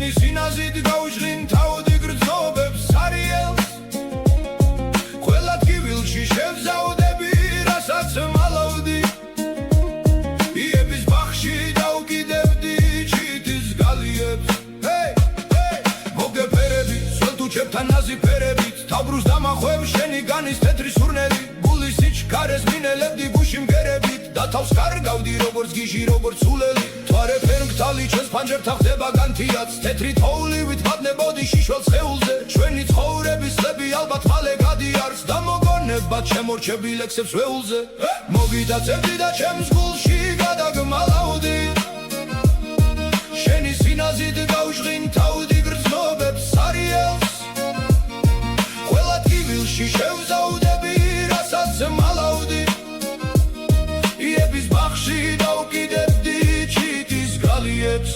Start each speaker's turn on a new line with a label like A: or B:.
A: შენი სინაზით გავშლინ თავდი გრძნობებს სარიელს ყველა ტკივილში შევზაუდები რასაც მალავდი იების ბახში დავკიდებდი ჩიტის გალიებს მოგეფერები სველთუ ჩემთან ნაზი ფერებით თავბრუს დამახვევ შენი განის თეთრი სურნელი გულის სიჩქარეს მინელებდი გუში მგერებით და თავს კარგავდი როგორც გიჟი როგორც სულელი თვარე ფერმგთალი ჩვენს ფანჯერთან ხდება განთიაც თეთრი თოვლივით ვადნებოდი შიშველს სხეულზე ჩვენი ცხოვრების წლები ალბათ მალე გადიარს და მოგონებად შემორჩები ლექსებს ვეულზე მოგიტაცებდი და ჩემს გულში გადაგმალავდი შენი სინაზით გავშღინ თავდი გრძნობებს სარიელს ყველა ტკივილში შევზაუდები რასაც მალავდი იების ბახში დავკიდებდი ჩიტის გალიებს